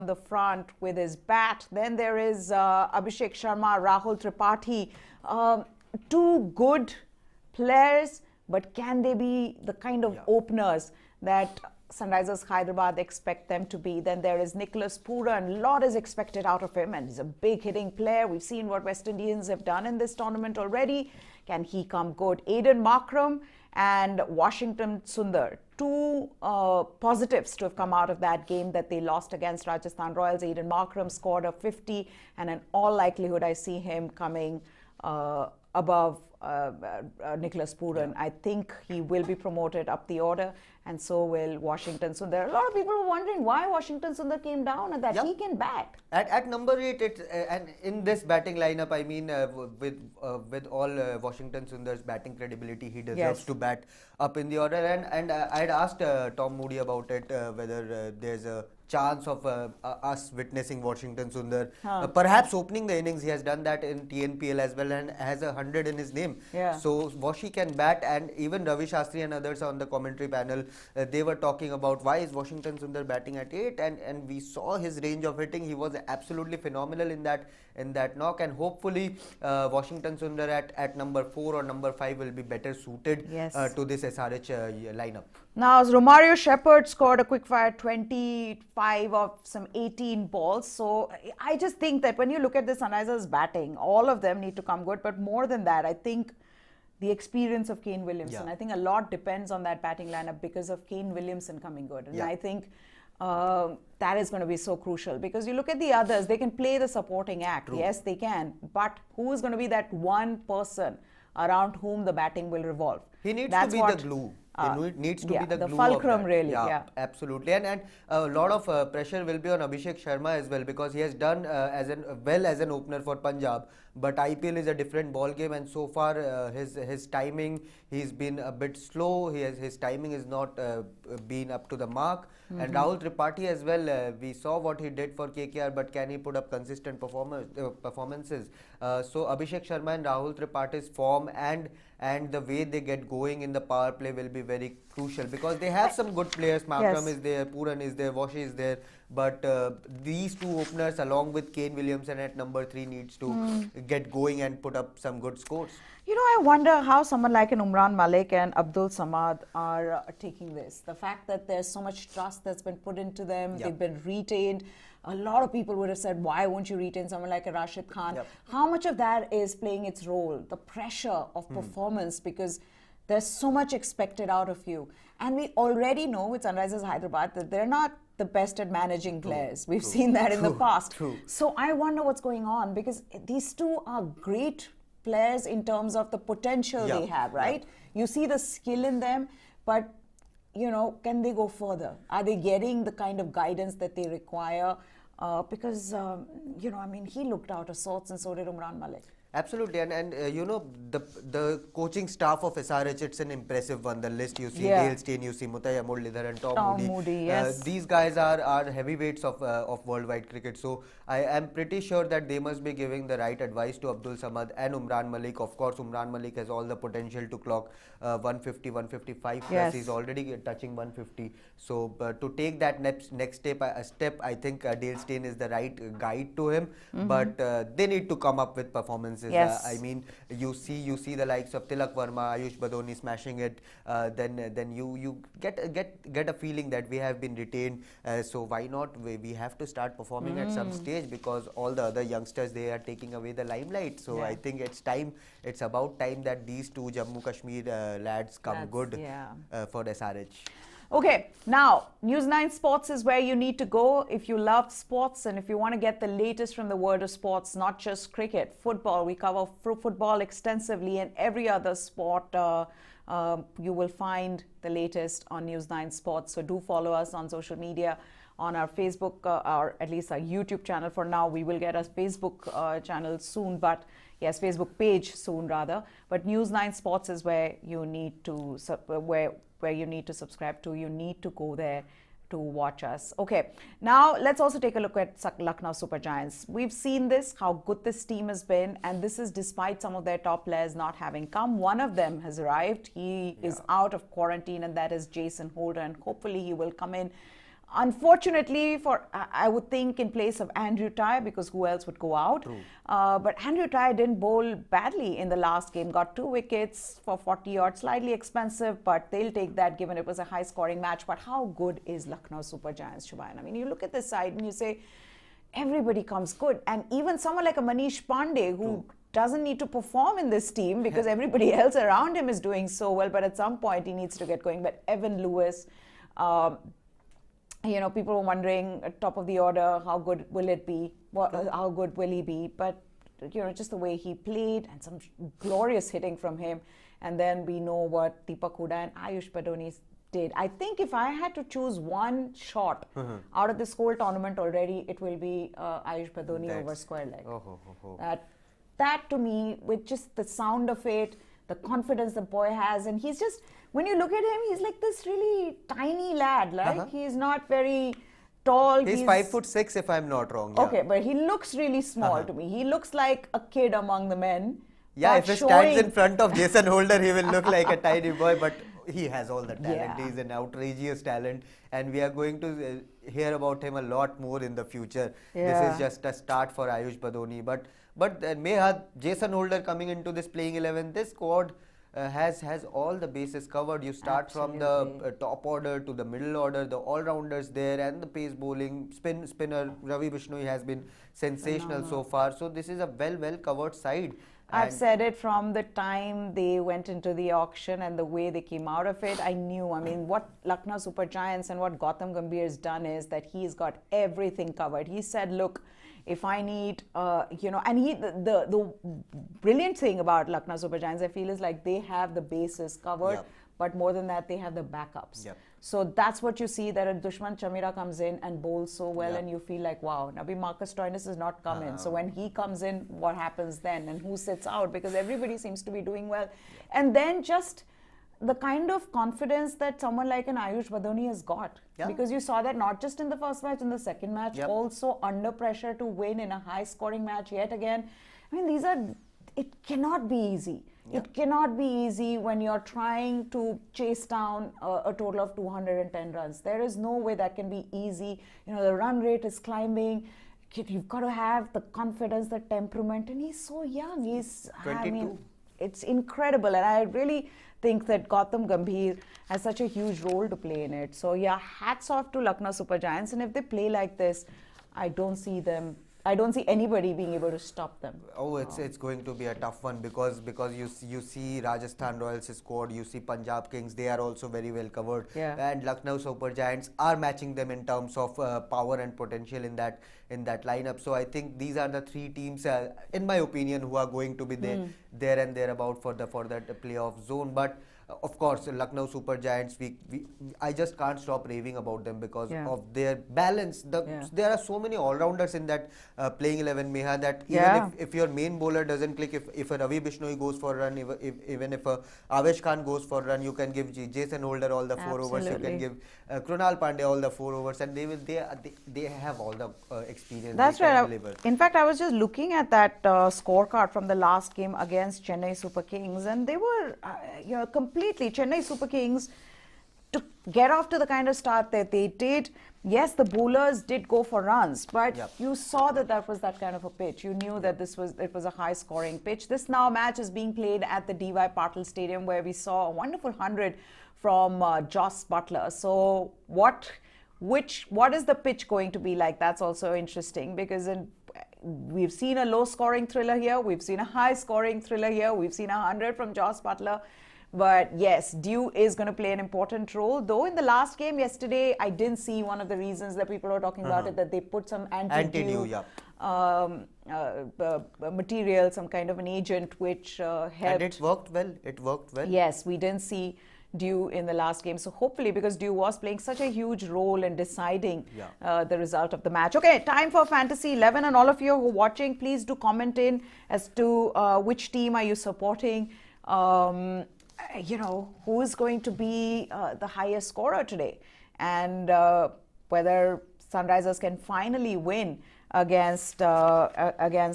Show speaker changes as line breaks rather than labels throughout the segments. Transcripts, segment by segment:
the front with his bat. Then there is Abhishek Sharma, Rahul Tripathi. Two good players, but can they be the kind of openers that Sunrisers Hyderabad expect them to be? Then there is Nicholas Pooran. A lot is expected out of him, and he's a big hitting player. We've seen what West Indians have done in this tournament already. Can he come good? Aiden Macram and Washington Sundar. Two positives to have come out of that game that they lost against Rajasthan Royals. Aiden Macram scored a 50, and in all likelihood, I see him coming above Nicholas Pooran. I think he will be promoted up the order, and so will Washington Sundar. A lot of people were wondering why Washington Sundar came down and that he can bat.
At number 8, and in this batting lineup, I mean, with all Washington Sundar's batting credibility, he deserves to bat up in the order. And I'd asked Tom Moody about it, whether there's a chance of us witnessing Washington Sundar perhaps opening the innings. He has done that in TNPL as well and has 100 in his name. So Washi can bat, and even Ravi Shastri and others on the commentary panel, they were talking about why is Washington Sundar batting at 8, and we saw his range of hitting. He was absolutely phenomenal in that knock, and hopefully Washington Sundar at number 4 or number 5 will be better suited to this SRH lineup.
Now, as Romario Shepherd scored a quick fire 25 of some 18 balls. So I just think that when you look at the Sunrisers batting, all of them need to come good. But more than that, I think the experience of Kane Williamson. I think a lot depends on that batting lineup because of Kane Williamson coming good. And I think that is going to be so crucial, because you look at the others, they can play the supporting act. Yes, they can. But who is going to be that one person around whom the batting will revolve?
He needs to be the glue. It needs to be the glue
fulcrum,
of that.
really.
Absolutely. And a lot of pressure will be on Abhishek Sharma as well, because he has done as an opener for Punjab. But IPL is a different ball game, and so far his timing, he's been a bit slow. His timing is not been up to the mark. And Rahul Tripathi as well, we saw what he did for KKR, but can he put up consistent performances? So Abhishek Sharma and Rahul Tripathi's form and the way they get going in the power play will be very crucial, because they have some good players. Macram is there, Pooran is there, Washi is there, but these two openers along with Kane Williamson at number 3 needs to get going and put up some good scores.
You know, I wonder how someone like an Umran Malik and Abdul Samad are taking this. The fact that there's so much trust that's been put into them, they've been retained. A lot of people would have said, why won't you retain someone like a Rashid Khan? How much of that is playing its role? The pressure of performance, because there's so much expected out of you. And we already know with Sunrisers Hyderabad that they're not the best at managing players. We've seen that in the past. So I wonder what's going on, because these two are great players in terms of the potential they have, right? You see the skill in them, but you know, can they go further? Are they getting the kind of guidance that they require? Because, you know, I mean, he looked out of sorts, and so did Umran Malik.
Absolutely, and you know, the coaching staff of SRH, it's an impressive one. The list you see, Dale Steyn, you see Muttiah Muralidharan and Tom Moody. These guys are heavyweights of worldwide cricket. So I am pretty sure that they must be giving the right advice to Abdul Samad and Umran Malik. Of course, Umran Malik has all the potential to clock 150, 155 plus. He's already touching 150. So to take that next step, I think Dale Steyn is the right guide to him. But they need to come up with performances. I mean, you see the likes of Tilak Verma, Ayush Badoni smashing it. Then you get a feeling that we have been retained. So why not? We have to start performing at some stage, because all the other youngsters, they are taking away the limelight. So I think it's time. It's about time that these two Jammu Kashmir lads come good for SRH.
Okay, now News 9 Sports is where you need to go if you love sports and if you want to get the latest from the world of sports, not just cricket, football. We cover football extensively, and every other sport you will find the latest on News 9 Sports. So do follow us on social media, on our Facebook, or at least our YouTube channel for now. We will get a Facebook channel soon, but yes, Facebook page soon rather. But News 9 Sports is where you need to where you need to subscribe to. You need to go there to watch us. Okay, now let's also take a look at Lucknow Supergiants. We've seen this, how good this team has been, and this is despite some of their top players not having come. One of them has arrived. He is out of quarantine, and that is Jason Holder, and hopefully he will come in. Unfortunately, I would think in place of Andrew Tye, because who else would go out? But Andrew Tye didn't bowl badly in the last game, got 2 wickets for 40 odd, slightly expensive, but they'll take that given it was a high-scoring match. But how good is Lucknow Supergiants, Shubhayan? I mean, you look at this side and you say, everybody comes good. And even someone like a Manish Pandey, who doesn't need to perform in this team because everybody else around him is doing so well, but at some point he needs to get going. But Evan Lewis, you know, people were wondering at top of the order, how good will it be? How good will he be? But, you know, just the way he played and some glorious hitting from him. And then we know what Deepak Huda and Ayush Badoni did. I think if I had to choose one shot out of this whole tournament already, it will be Ayush Badoni over square leg. That to me, with just the sound of it, the confidence the boy has, and he's just, when you look at him, he's like this really tiny lad, like he's not very tall.
He's 5'6" if I'm not wrong.
Okay, but he looks really small to me. He looks like a kid among the men.
Yeah, if he stands in front of Jason Holder, he will look like a tiny boy, but he has all the talent. He's an outrageous talent, and we are going to hear about him a lot more in the future. This is just a start for Ayush Badoni. But Mehad, Jason Holder coming into this playing 11, this squad has all the bases covered. You start from the top order to the middle order, the all-rounders there, and the pace bowling, spinner Ravi Bishnui has been sensational so far. So this is a well covered side.
I've said it from the time they went into the auction and the way they came out of it. I knew, I mean, what Lucknow Supergiants and what Gautam Gambhir has done is that he's got everything covered. He said, look, if I need, you know, and the brilliant thing about Lucknow Supergiants, I feel, is like they have the bases covered, but more than that, they have the backups. So that's what you see, that a Shmanta Chamera comes in and bowls so well, and you feel like, wow, Nabi Marcus Stoinis has not come in. So when he comes in, what happens then? And who sits out? Because everybody seems to be doing well. And then just the kind of confidence that someone like an Ayush Badoni has got. Because you saw that not just in the first match, in the second match, also under pressure to win in a high-scoring match yet again. I mean, it cannot be easy. It cannot be easy when you're trying to chase down a total of 210 runs. There is no way that can be easy. You know, the run rate is climbing. You've got to have the confidence, the temperament, and he's so young. He's
22.
I mean, it's incredible, and I really think that Gautam Gambhir has such a huge role to play in it. So yeah, hats off to Lucknow Supergiants, and if they play like this, I don't see anybody being able to stop them.
Oh, it's going to be a tough one because you see Rajasthan Royals squad, you see Punjab Kings, they are also very well covered, and Lucknow Supergiants are matching them in terms of power and potential in that lineup. So I think these are the 3 teams, in my opinion, who are going to be there and thereabout for that playoff zone. But of course, Lucknow Supergiants, I just can't stop raving about them because of their balance. There are so many all-rounders in that playing 11, Meha, that even if your main bowler doesn't click, if a Ravi Bishnui goes for a run, even if a Avesh Khan goes for a run, you can give Jason Holder all the 4 overs, you can give Krunal Pandey all the 4 overs, and they have all the experience.
That's right. In fact, I was just looking at that scorecard from the last game against Chennai Super Kings, and they were completely Chennai Super Kings to get off to the kind of start that they did. Yes, the bowlers did go for runs, but you saw that was that kind of a pitch. You knew that it was a high-scoring pitch. This now match is being played at the D.Y. Patil Stadium, where we saw a wonderful 100 from Joss Butler. So what is the pitch going to be like? That's also interesting, because we've seen a low-scoring thriller here, we've seen a high-scoring thriller here, we've seen 100 from Joss Butler. But yes, dew is going to play an important role. Though in the last game yesterday, I didn't see one of the reasons that people were talking about it, that they put some anti-dew material, some kind of an agent, which helped.
And it worked well.
Yes, we didn't see dew in the last game. So hopefully, because dew was playing such a huge role in deciding the result of the match. Okay, time for Fantasy 11. And all of you who are watching, please do comment in as to which team are you supporting. You know, who is going to be the highest scorer today, and whether Sunrisers can finally win against Lucknow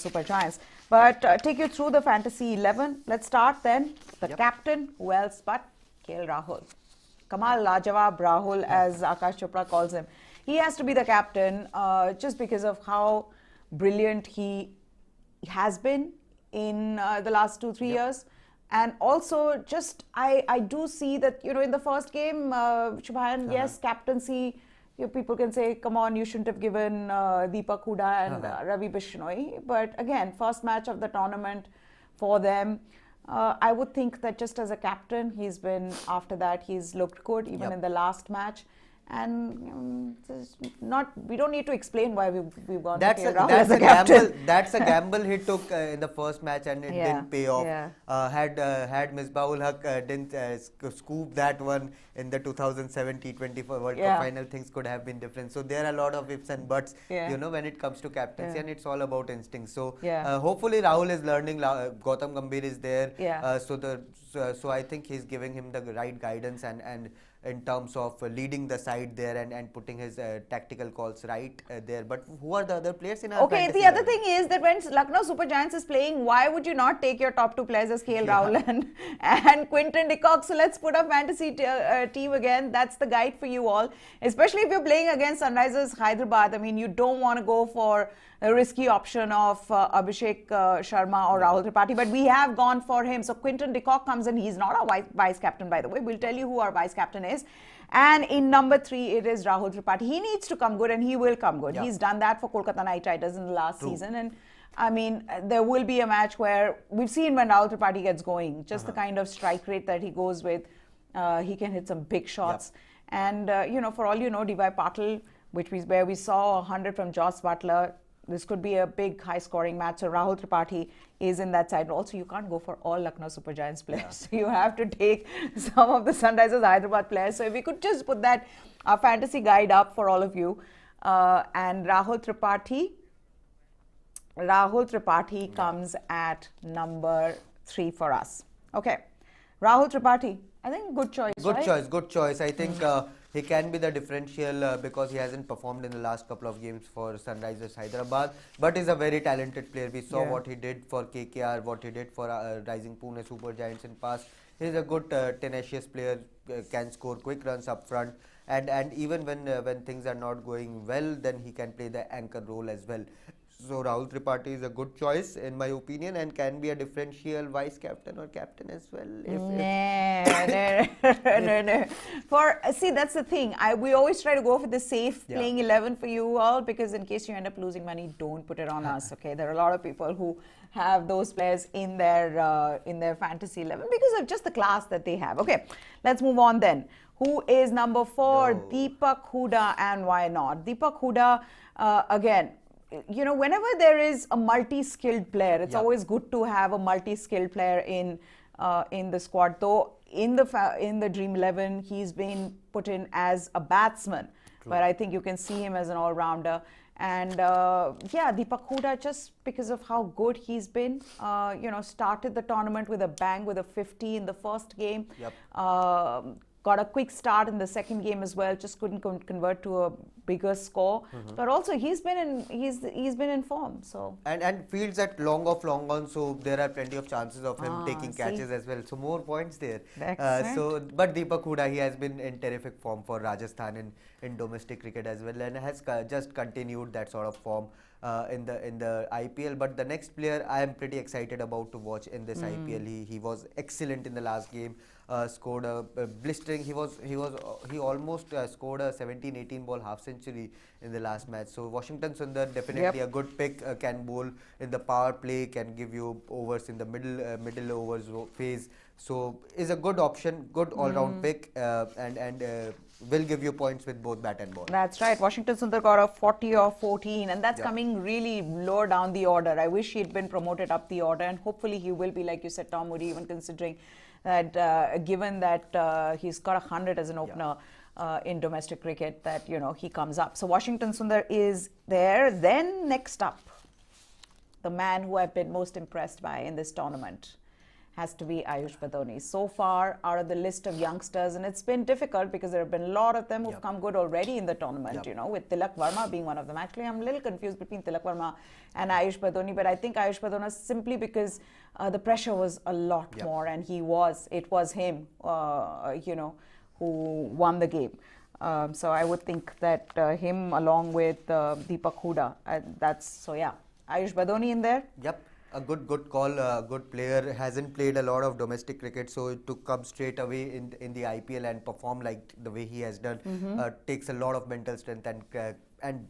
Supergiants. But take you through the Fantasy 11. Let's start then. The captain, who else but KL Rahul. Kamal Lajawab Rahul, as Akash Chopra calls him. He has to be the captain just because of how brilliant he has been in the last 2-3 years. And also, just I do see that, in the first game, Shubhayan, yes, captaincy, people can say, come on, you shouldn't have given Deepak Huda and Ravi Bishnui. But again, first match of the tournament for them. I would think that just as a captain, after that, he's looked good, even in the last match. And we don't need to explain why we've gone to Rahul as a captain.
That's a gamble he took in the first match, and it didn't pay off. Had Misbahul Haq didn't scoop that one in the 2007 T20 World Cup final, things could have been different. So there are a lot of ifs and buts, when it comes to captaincy, and it's all about instinct. So hopefully Rahul is learning. Gautam Gambhir is there. So I think he's giving him the right guidance and in terms of leading the side there and putting his tactical calls right there. But who are the other players in our fantasy?
The other thing is that when Lucknow Supergiants is playing, why would you not take your top two players as KL Rahul and Quinton de Kock? So let's put our fantasy team again. That's the guide for you all, especially if you're playing against Sunrisers Hyderabad. I mean, you don't want to go for a risky option of Abhishek Sharma or Rahul Tripathi, but we have gone for him. So Quinton de Kock comes in. He's not our vice captain, by the way. We'll tell you who our vice captain is. And in number 3, it is Rahul Tripathi. He needs to come good, and he will come good. He's done that for Kolkata Knight Riders in the last season. And I mean, there will be a match where we've seen when Rahul Tripathi gets going, just the kind of strike rate that he goes with, he can hit some big shots. And, for all you know, D.Y. Patil, where we saw 100 from Joss Butler, this could be a big high-scoring match. So Rahul Tripathi is in that side. Also, you can't go for all Lucknow Supergiants players. So you have to take some of the Sunrisers Hyderabad players. So if we could just put that fantasy guide up for all of you. And Rahul Tripathi comes at number 3 for us. Okay. Rahul Tripathi, I think good choice,
Good choice. I think he can be the differential because he hasn't performed in the last couple of games for Sunrisers Hyderabad, but he's a very talented player. We saw what he did for KKR, what he did for Rising Pune Supergiants in past. He's a good tenacious player, can score quick runs up front, and even when things are not going well, then he can play the anchor role as well. So Rahul Tripathi is a good choice in my opinion, and can be a differential vice captain or captain as well.
No. See, that's the thing. We always try to go for the safe playing 11 for you all, because in case you end up losing money, don't put it on us. Okay, there are a lot of people who have those players in their fantasy 11 because of just the class that they have. Okay, let's move on then. Who is number 4? Deepak Huda, and why not? Deepak Huda, again. Whenever there is a multi-skilled player, it's always good to have a multi-skilled player in the squad. Though in the Dream 11, he's been put in as a batsman, but I think you can see him as an all-rounder. And Deepak Huda, just because of how good he's been, started the tournament with a bang, with a 50 in the first game. Got a quick start in the second game as well, just couldn't convert to a bigger score. But also he's been in form. So
and fields at long on, so there are plenty of chances of him taking catches as well. So more points there. But Deepak Huda, he has been in terrific form for Rajasthan in domestic cricket as well, and has just continued that sort of form in the IPL. But the next player I am pretty excited about to watch in this IPL. He was excellent in the last game. Scored a blistering. He almost scored a 17-18 ball half century in the last match. So Washington Sundar, definitely a good pick. Can bowl in the power play, can give you overs in the middle overs phase. So is a good option, good all-round pick, and will give you points with both bat and ball.
That's right. Washington Sundar got a 40 or 14, and that's coming really lower down the order. I wish he'd been promoted up the order, and hopefully he will be, like you said, Tom Moody, even considering that given that he's got 100 as an opener in domestic cricket, that he comes up. So Washington Sundar is there. Then next up, the man who I've been most impressed by in this tournament has to be Ayush Badoni. So far, out of the list of youngsters, and it's been difficult because there have been a lot of them who've come good already in the tournament, with Tilak Verma being one of them. Actually, I'm a little confused between Tilak Verma and Ayush Badoni, but I think Ayush Badoni simply because the pressure was a lot more, and it was him, who won the game. So I would think that him along with Deepak Huda, Ayush Badoni in there.
Yep, a good call, good player. Hasn't played a lot of domestic cricket, so to come straight away in the IPL and perform like the way he has done takes a lot of mental strength and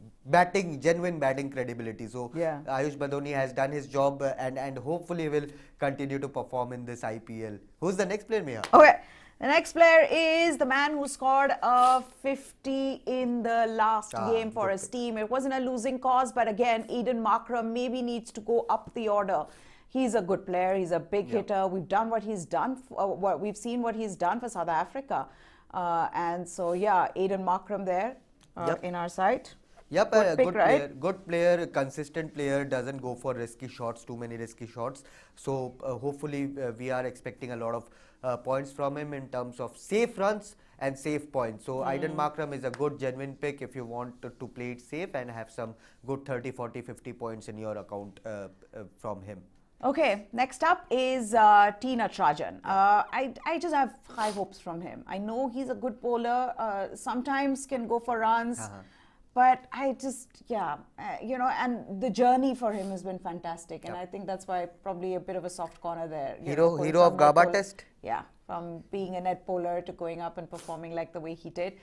genuine batting credibility. So Ayush Badoni has done his job and hopefully will continue to perform in this IPL. Who's the next player, Meha?
Okay. The next player is the man who scored a 50 in the last game for his team. It wasn't a losing cause, but again, Aiden Macram maybe needs to go up the order. He's a good player. He's a big hitter. We've done what he's done. We've seen what he's done for South Africa. And so, Aiden Macram there in our side.
Yep, good player, consistent player, doesn't go for risky shots, too many risky shots. So hopefully we are expecting a lot of points from him in terms of safe runs and safe points. So Aiden Macram is a good genuine pick if you want to play it safe and have some good 30, 40, 50 points in your account from him.
Okay, next up is T. Natarajan. I just have high hopes from him. I know he's a good bowler, sometimes can go for runs. But I just, and the journey for him has been fantastic. And I think that's why probably a bit of a soft corner there.
Hero of Gaba test?
Yeah, from being a net bowler to going up and performing like the way he did.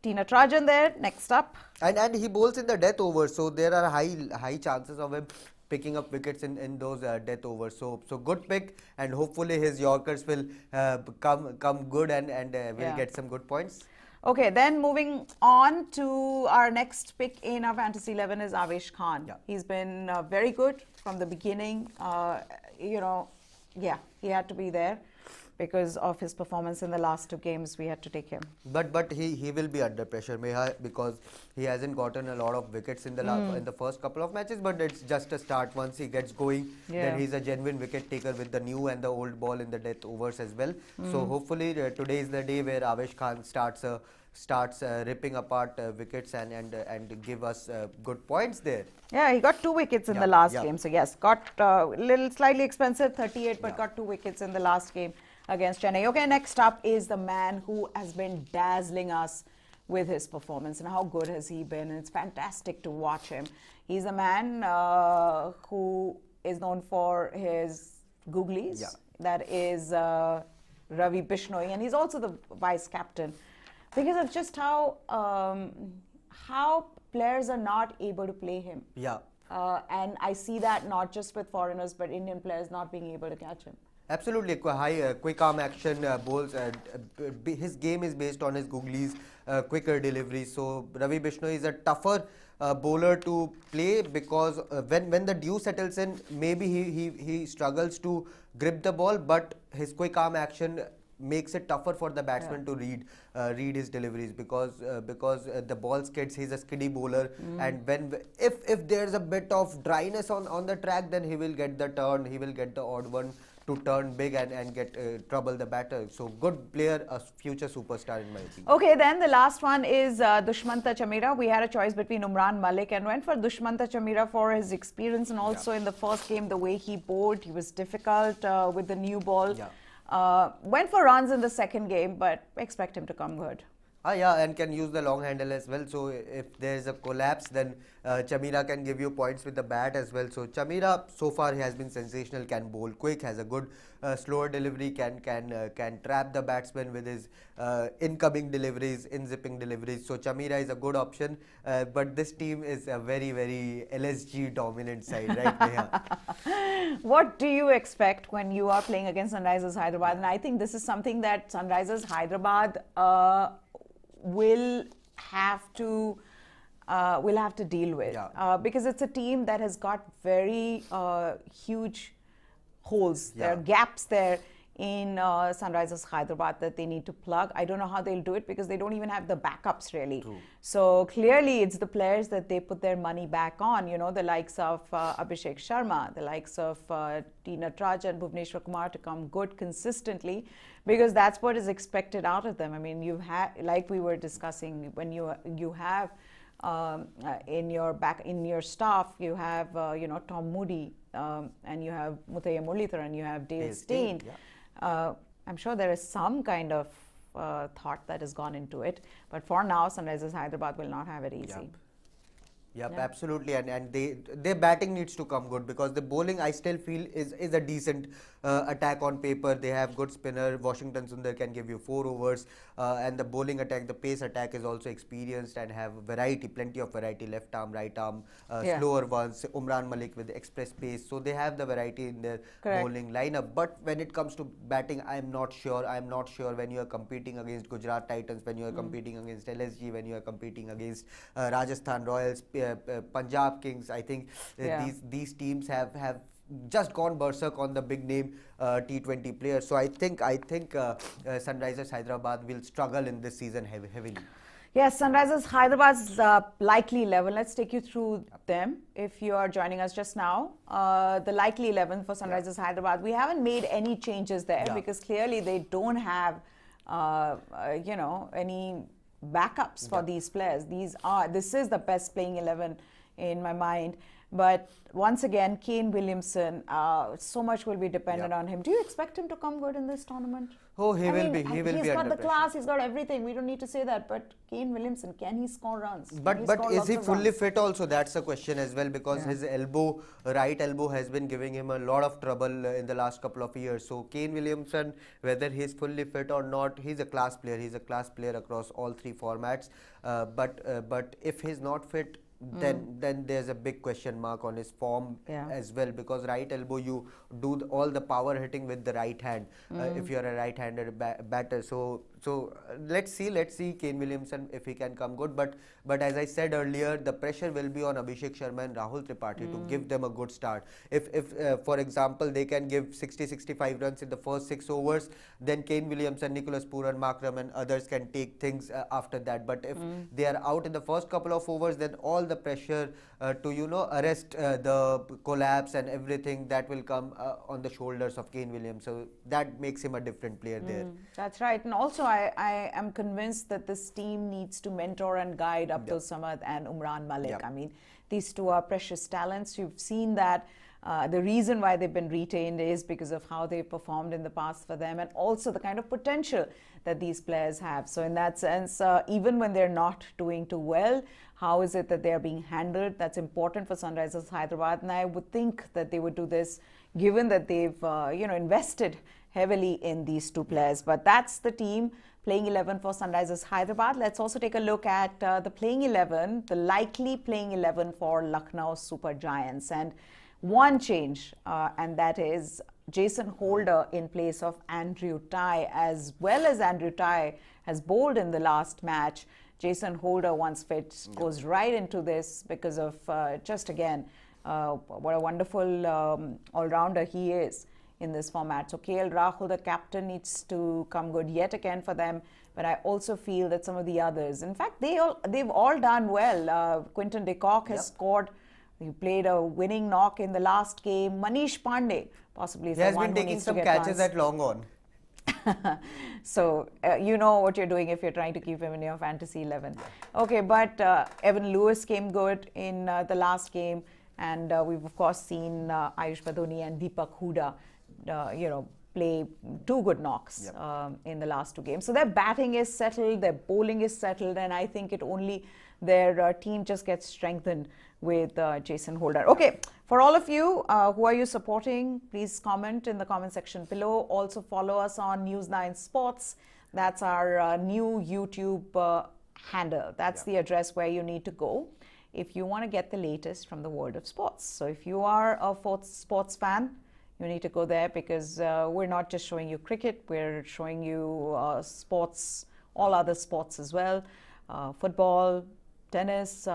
T. Natarajan there, next up.
And he bowls in the death overs, so there are high chances of him picking up wickets in those death overs. So good pick, and hopefully his Yorkers will come good and will get some good points.
Okay, then moving on to our next pick in our Fantasy 11 is Avesh Khan. Yeah. He's been very good from the beginning. He had to be there because of his performance in the last two games. We had to take him.
But he will be under pressure, Meha, because he hasn't gotten a lot of wickets in the first couple of matches. But it's just a start. Once he gets going, then he's a genuine wicket taker with the new and the old ball in the death overs as well. So hopefully today is the day where Avesh Khan starts ripping apart wickets and give us good points there.
Yeah, he got 2 wickets in the last game. So yes, got little slightly expensive, 38, but got 2 wickets in the last game against Chennai. Okay, next up is the man who has been dazzling us with his performance, and how good has he been. And it's fantastic to watch him. He's a man who is known for his googlies. That is Ravi Bishnui, and he's also the vice captain. Because of just how players are not able to play him. And I see that not just with foreigners, but Indian players not being able to catch him.
Absolutely, quick arm action bowls. His game is based on his googlies, quicker deliveries. So Ravi Bishnui is a tougher bowler to play because when the dew settles in, maybe he struggles to grip the ball, but his quick arm action makes it tougher for the batsman to read his deliveries because the ball skids. He's a skiddy bowler, and if there's a bit of dryness on the track, then he will get the turn. He will get the odd one to turn big and get trouble the batter. So good player, a future superstar in my opinion.
Okay, then the last one is Shmanta Chamera. We had a choice between Umran Malik and went for Shmanta Chamera for his experience, and also in the first game the way he bowled. He was difficult with the new ball. Went for runs in the second game, but expect him to come good.
And can use the long handle as well. So if there is a collapse, then Chamera can give you points with the bat as well. So Chamera so far he has been sensational. Can bowl quick, has a good slower delivery, can trap the batsman with his incoming deliveries, in-zipping deliveries. So Chamera is a good option. But this team is a very, very LSG dominant side, right, Neha?
What do you expect when you are playing against Sunrisers Hyderabad? And I think this is something that Sunrisers Hyderabad will have to deal with because it's a team that has got very huge holes. There are gaps there in Sunrisers Hyderabad that they need to plug. I don't know how they'll do it because they don't even have the backups really.
True.
So clearly it's the players that they put their money back on, the likes of Abhishek Sharma, the likes of T. Natarajan, Bhuvneshwar Kumar to come good consistently, because that's what is expected out of them. I mean, you have, like we were discussing, when you have in your staff, you have Tom Moody, and you have Muthaiya Muralitharan, and you have Dale Steyn. I'm sure there is some kind of thought that has gone into it. But for now, Sunrisers Hyderabad will not have it easy.
Yep, absolutely, and their batting needs to come good, because the bowling I still feel is a decent attack on paper. They have good spinner. Washington Sundar can give you 4 overs, and the bowling attack, the pace attack is also experienced and have variety, plenty of variety, left arm, right arm, slower ones. Umran Malik with express pace, so they have the variety in their bowling lineup. But when it comes to batting, I'm not sure when you are competing against Gujarat Titans, when you are competing against LSG, when you are competing against Rajasthan Royals, Punjab Kings. I think these teams have just gone berserk on the big name T20 players. So I think Sunrisers Hyderabad will struggle in this season heavily.
Yes, Sunrisers Hyderabad's likely 11. Let's take you through them. If you are joining us just now, the likely 11 for Sunrisers Hyderabad. We haven't made any changes there because clearly they don't have, any backups for these players. This is the best playing 11 in my mind. But once again, Kane Williamson, so much will be dependent on him. Do you expect him to come good in this tournament?
Oh, he will be. He will be.
He's got the class. He's got everything. We don't need to say that. But Kane Williamson, can he score runs?
But is he fully fit also? That's a question as well, because his right elbow has been giving him a lot of trouble in the last couple of years. So Kane Williamson, whether he's fully fit or not, he's a class player. He's a class player across all 3 formats. But if he's not fit, then there's a big question mark on his form as well, because right elbow, you do all the power hitting with the right hand if you're a right-handed batter. So let's see Kane Williamson if he can come good. But as I said earlier, the pressure will be on Abhishek Sharma and Rahul Tripathi to give them a good start. If for example, they can give 60-65 runs in the first 6 overs, then Keane Williamson, Nicholas Pooran, Macram and others can take things after that. But if they are out in the first couple of overs, then all the pressure to arrest the collapse and everything, that will come on the shoulders of Kane Williamson. So that makes him a different player there.
That's right. And also I am convinced that this team needs to mentor and guide Abdul Samad and Umran Malik. I mean, these 2 are precious talents. You've seen that the reason why they've been retained is because of how they've performed in the past for them, and also the kind of potential that these players have. So in that sense, even when they're not doing too well, how is it that they're being handled? That's important for Sunrisers Hyderabad, and I would think that they would do this given that they've invested heavily in these 2 players. But that's the team playing 11 for Sunrisers Hyderabad. Let's also take a look at the playing 11, the likely playing 11 for Lucknow Supergiants. And one change, and that is Jason Holder in place of Andrew Tye. As well as Andrew Tye has bowled in the last match, Jason Holder, once fit, goes right into this because of just again what a wonderful all-rounder he is in this format. So KL Rahul, the captain, needs to come good yet again for them. But I also feel that some of the others, in fact, they've all done well. Quinton de Kock has scored. He played a winning knock in the last game. Manish Pandey possibly is the one who needs to get
taking some catches at long on.
So you know what you're doing if you're trying to keep him in your fantasy 11. Okay, but Evan Lewis came good in the last game, and we've of course seen Ayush Badoni and Deepak Huda play 2 good knocks in the last 2 games. So their batting is settled, their bowling is settled, and I think their team just gets strengthened with Jason Holder. Okay, for all of you, who are you supporting? Please comment in the comment section below. Also follow us on News9 Sports. That's our new YouTube handle. That's the address where you need to go if you want to get the latest from the world of sports. So if you are a sports fan, you need to go there, because we're not just showing you cricket, we're showing you sports, all other sports as well, football, tennis,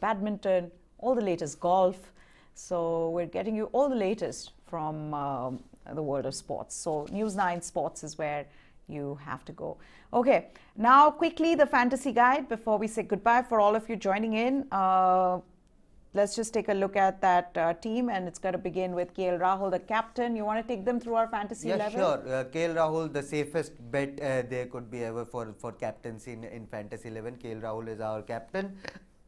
badminton, all the latest, golf. So we're getting you all the latest from the world of sports. So News9 Sports is where you have to go. Okay, now quickly the fantasy guide before we say goodbye for all of you joining in. Let's just take a look at that team, and it's going to begin with KL Rahul, the captain. You want to take them through our fantasy 11?
Yeah, sure. KL Rahul, the safest bet there could be ever for captaincy in fantasy 11. KL Rahul is our captain.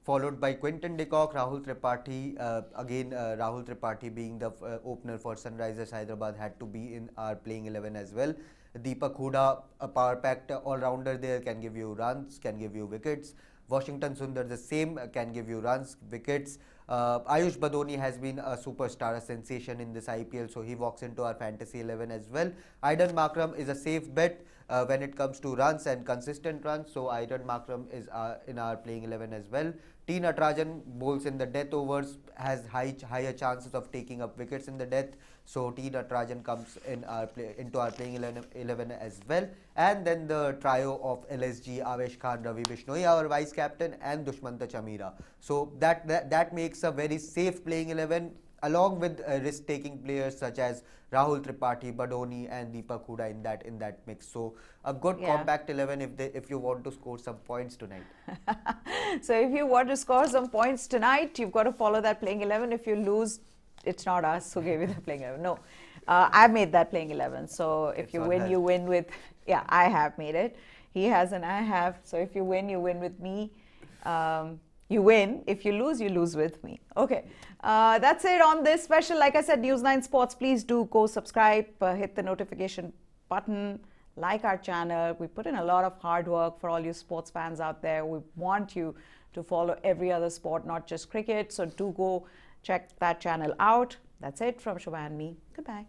followed by Quinton de Kock, Rahul Tripathi. Again, Rahul Tripathi being the opener for Sunrisers Hyderabad had to be in our playing 11 as well. Deepak Huda, a power-packed all-rounder there, can give you runs, can give you wickets. Washington Sundar, the same, can give you runs, wickets. Ayush Badoni has been a superstar, a sensation in this IPL, so he walks into our fantasy 11 as well. Aiden Macram is a safe bet when it comes to runs and consistent runs, so Aiden Macram is in our playing 11 as well. T. Natarajan bowls in the death overs, has higher chances of taking up wickets in the death, so T. Natarajan comes in into our playing 11 as well. And then the trio of LSG, Avesh Khan, Ravi Bishnui, our vice captain, and Shmanta Chamera. So that makes a very safe playing 11, along with risk-taking players such as Rahul Tripathi, Badoni, and Deepak Huda in that mix. So a good compact 11 if you want to score some points tonight.
So if you want to score some points tonight, you've got to follow that playing 11. If you lose, it's not us who gave you the playing 11. No, I've made that playing 11. So if you win, you win with, I have made it. He has and I have. So if you win with me. You win. If you lose with me. Okay. That's it on this special. Like I said, News9 Sports, please do go subscribe, hit the notification button, like our channel. We put in a lot of hard work for all you sports fans out there. We want you to follow every other sport, not just cricket. So do go check that channel out. That's it from Shubha and me. Goodbye.